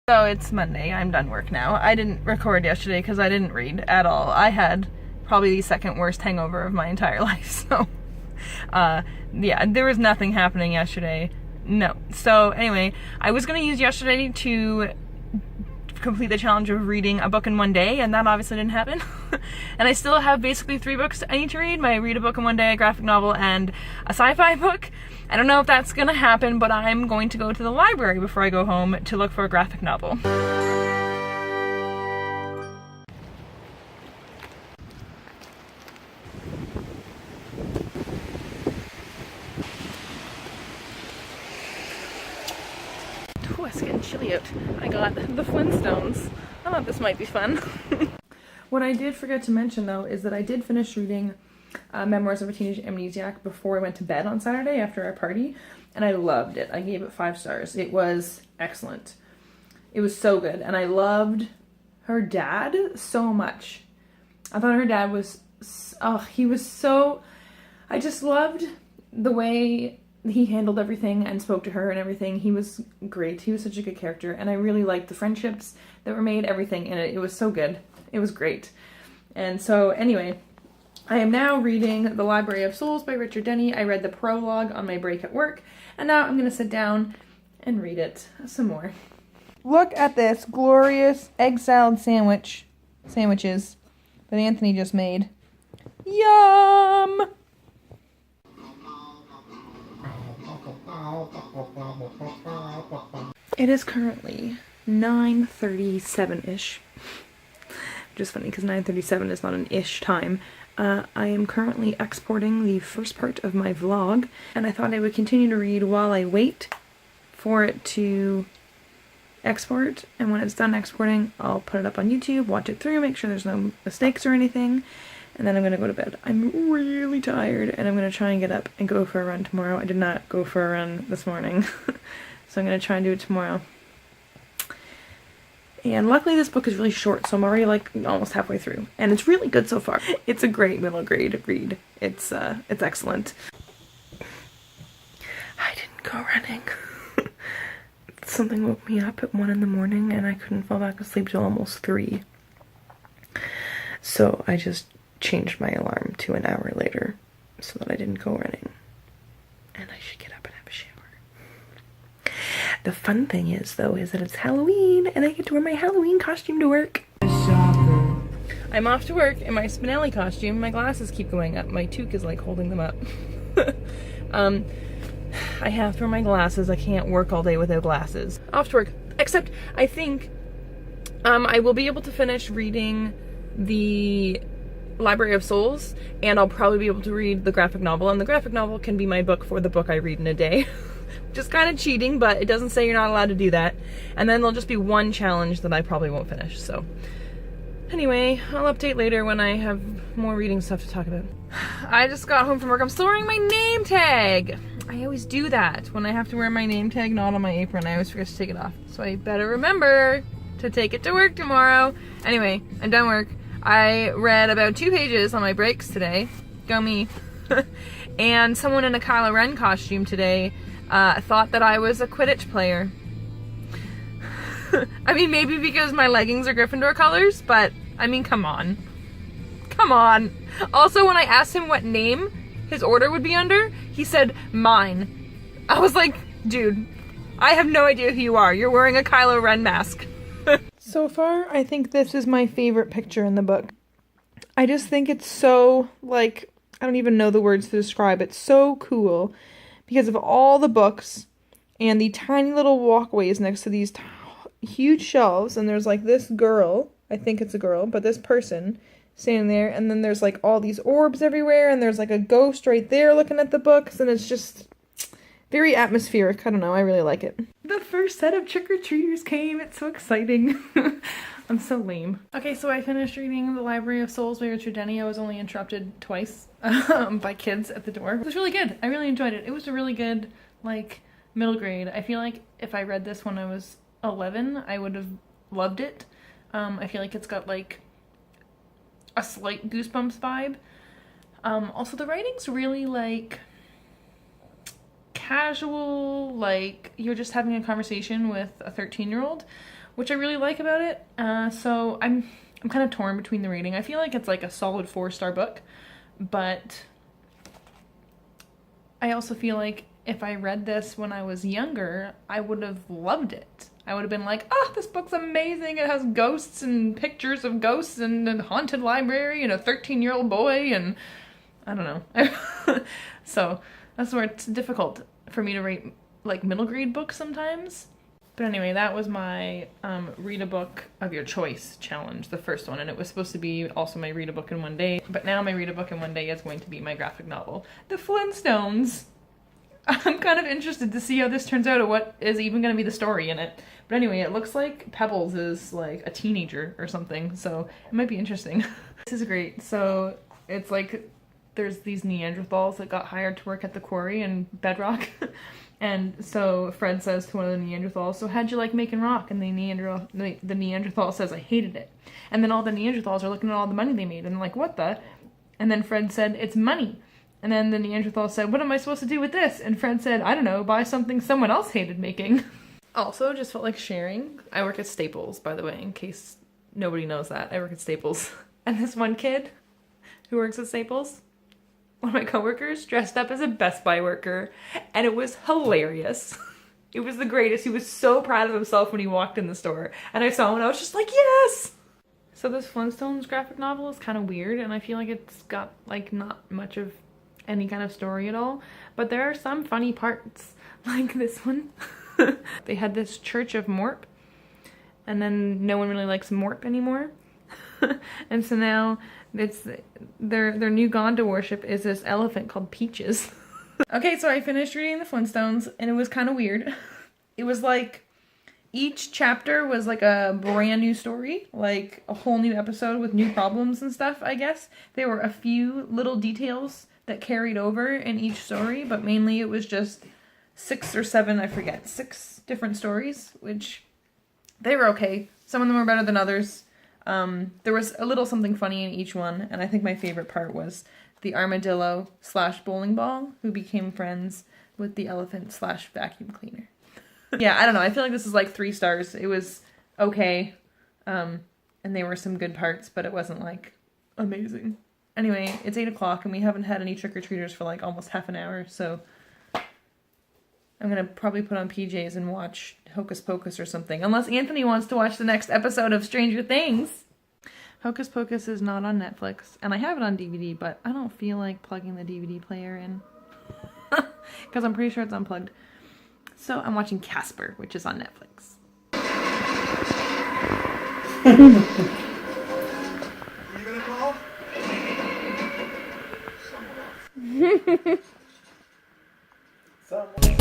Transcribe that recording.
So it's Monday, I'm done work now. I didn't record yesterday because I didn't read at all. I had probably the second worst hangover of my entire life, so yeah, there was nothing happening yesterday. No. So anyway, I was going to use yesterday to complete the challenge of reading a book in one day, and that obviously didn't happen. And I still have basically 3 books I need to read. My read a book in one day, a graphic novel, and a sci-fi book. I don't know if that's gonna happen, but I'm going to go to the library before I go home to look for a graphic novel. Ooh, it's getting chilly out. I got the Flintstones. I thought this might be fun. What I did forget to mention though is that I did finish reading Memoirs of a Teenage Amnesiac before I went to bed on Saturday after our party, and I loved it. I gave it 5 stars. It was excellent. It was so good, and I loved her dad so much. I thought her dad was, he was so, I just loved the way he handled everything and spoke to her and everything. He was great. He was such a good character, and I really liked the friendships that were made, everything in it. It was so good. It was great. And so anyway, I am now reading The Library of Souls by Richard Denny. I read the prologue on my break at work, and now I'm going to sit down and read it some more. Look at this glorious egg salad sandwiches that Anthony just made. Yum! It is currently 9:37-ish. Which is funny because 9:37 is not an ish time. I am currently exporting the first part of my vlog, and I thought I would continue to read while I wait for it to export, and when it's done exporting, I'll put it up on YouTube, watch it through, make sure there's no mistakes or anything, and then I'm gonna go to bed. I'm really tired, and I'm gonna try and get up and go for a run tomorrow. I did not go for a run this morning, so I'm gonna try and do it tomorrow. And luckily this book is really short, so I'm already like almost halfway through. And it's really good so far. It's a great middle grade read. It's excellent. I didn't go running. Something woke me up at 1 in the morning and I couldn't fall back asleep till almost 3. So I just changed my alarm to an hour later so that I didn't go running. And I should get up and have a shower. The fun thing is, though, is that it's Halloween, and I get to wear my Halloween costume to work. I'm off to work in my Spinelli costume. My glasses keep going up. My toque is, like, holding them up. I have to wear my glasses. I can't work all day without glasses. Off to work. Except, I think I will be able to finish reading the Library of Souls, and I'll probably be able to read the graphic novel, and the graphic novel can be my book for the book I read in a day. Just kind of cheating, but it doesn't say you're not allowed to do that. And then there'll just be one challenge that I probably won't finish, so. Anyway, I'll update later when I have more reading stuff to talk about. I just got home from work. I'm still wearing my name tag. I always do that. When I have to wear my name tag not on my apron, I always forget to take it off. So I better remember to take it to work tomorrow. Anyway, I'm done work. I read about 2 pages on my breaks today. Go me. And someone in a Kylo Ren costume today thought that I was a Quidditch player. I mean, maybe because my leggings are Gryffindor colors, but I mean, come on. Come on. Also, when I asked him what name his order would be under, he said, mine. I was like, dude, I have no idea who you are. You're wearing a Kylo Ren mask. So far, I think this is my favorite picture in the book. I just think it's so, like, I don't even know the words to describe it. So cool. Because of all the books and the tiny little walkways next to these huge shelves, and there's like this girl, I think it's a girl, but this person standing there, and then there's like all these orbs everywhere, and there's like a ghost right there looking at the books, and it's just very atmospheric. I don't know, I really like it. The first set of trick-or-treaters came. It's so exciting. I'm so lame. Okay, so I finished reading The Library of Souls by Richard Denny. I was only interrupted twice by kids at the door. It was really good. I really enjoyed it. It was a really good, like, middle grade. I feel like if I read this when I was 11, I would have loved it. I feel like it's got, like, a slight Goosebumps vibe. Also, the writing's really, like, casual, like, you're just having a conversation with a 13-year-old, which I really like about it. So I'm kind of torn between the rating. I feel like it's like a solid 4-star book, but I also feel like if I read this when I was younger, I would have loved it. I would have been like, oh, this book's amazing. It has ghosts and pictures of ghosts and a haunted library and a 13-year-old boy and I don't know. So that's where it's difficult for me to rate like middle grade books sometimes. But anyway, that was my read a book of your choice challenge, the first one. And it was supposed to be also my read a book in one day. But now my read a book in one day is going to be my graphic novel, The Flintstones. I'm kind of interested to see how this turns out or what is even going to be the story in it. But anyway, it looks like Pebbles is like a teenager or something, so it might be interesting. This is great. So it's like there's these Neanderthals that got hired to work at the quarry in Bedrock. And so Fred says to one of the Neanderthals, so how'd you like making rock? And the Neanderthal says, I hated it. And then all the Neanderthals are looking at all the money they made and they're like, what the? And then Fred said, it's money. And then the Neanderthal said, what am I supposed to do with this? And Fred said, I don't know, buy something someone else hated making. Also, just felt like sharing. I work at Staples, by the way, in case nobody knows that. I work at Staples. And this one kid who works at Staples, one of my coworkers, dressed up as a Best Buy worker. And it was hilarious. It was the greatest. He was so proud of himself when he walked in the store. And I saw him and I was just like, yes! So this Flintstones graphic novel is kind of weird. And I feel like it's got like not much of any kind of story at all, but there are some funny parts, like this one. They had this church of Morp, and then no one really likes Morp anymore. And so now it's their new god to worship is this elephant called Peaches. Okay, so I finished reading the Flintstones, and it was kind of weird. It was like each chapter was like a brand new story, like a whole new episode with new problems and stuff, I guess. There were a few little details that carried over in each story, but mainly it was just 6 or 7, I forget, 6 different stories, which they were okay. Some of them were better than others. There was a little something funny in each one, and I think my favorite part was the armadillo / bowling ball who became friends with the elephant / vacuum cleaner. Yeah, I don't know. I feel like this is like 3 stars. It was okay, and there were some good parts, but it wasn't like amazing. Anyway, it's 8 o'clock and we haven't had any trick-or-treaters for like almost half an hour, so I'm gonna probably put on PJs and watch Hocus Pocus or something, unless Anthony wants to watch the next episode of Stranger Things. Hocus Pocus is not on Netflix, and I have it on DVD, but I don't feel like plugging the DVD player in, because I'm pretty sure it's unplugged. So I'm watching Casper, which is on Netflix. Someone.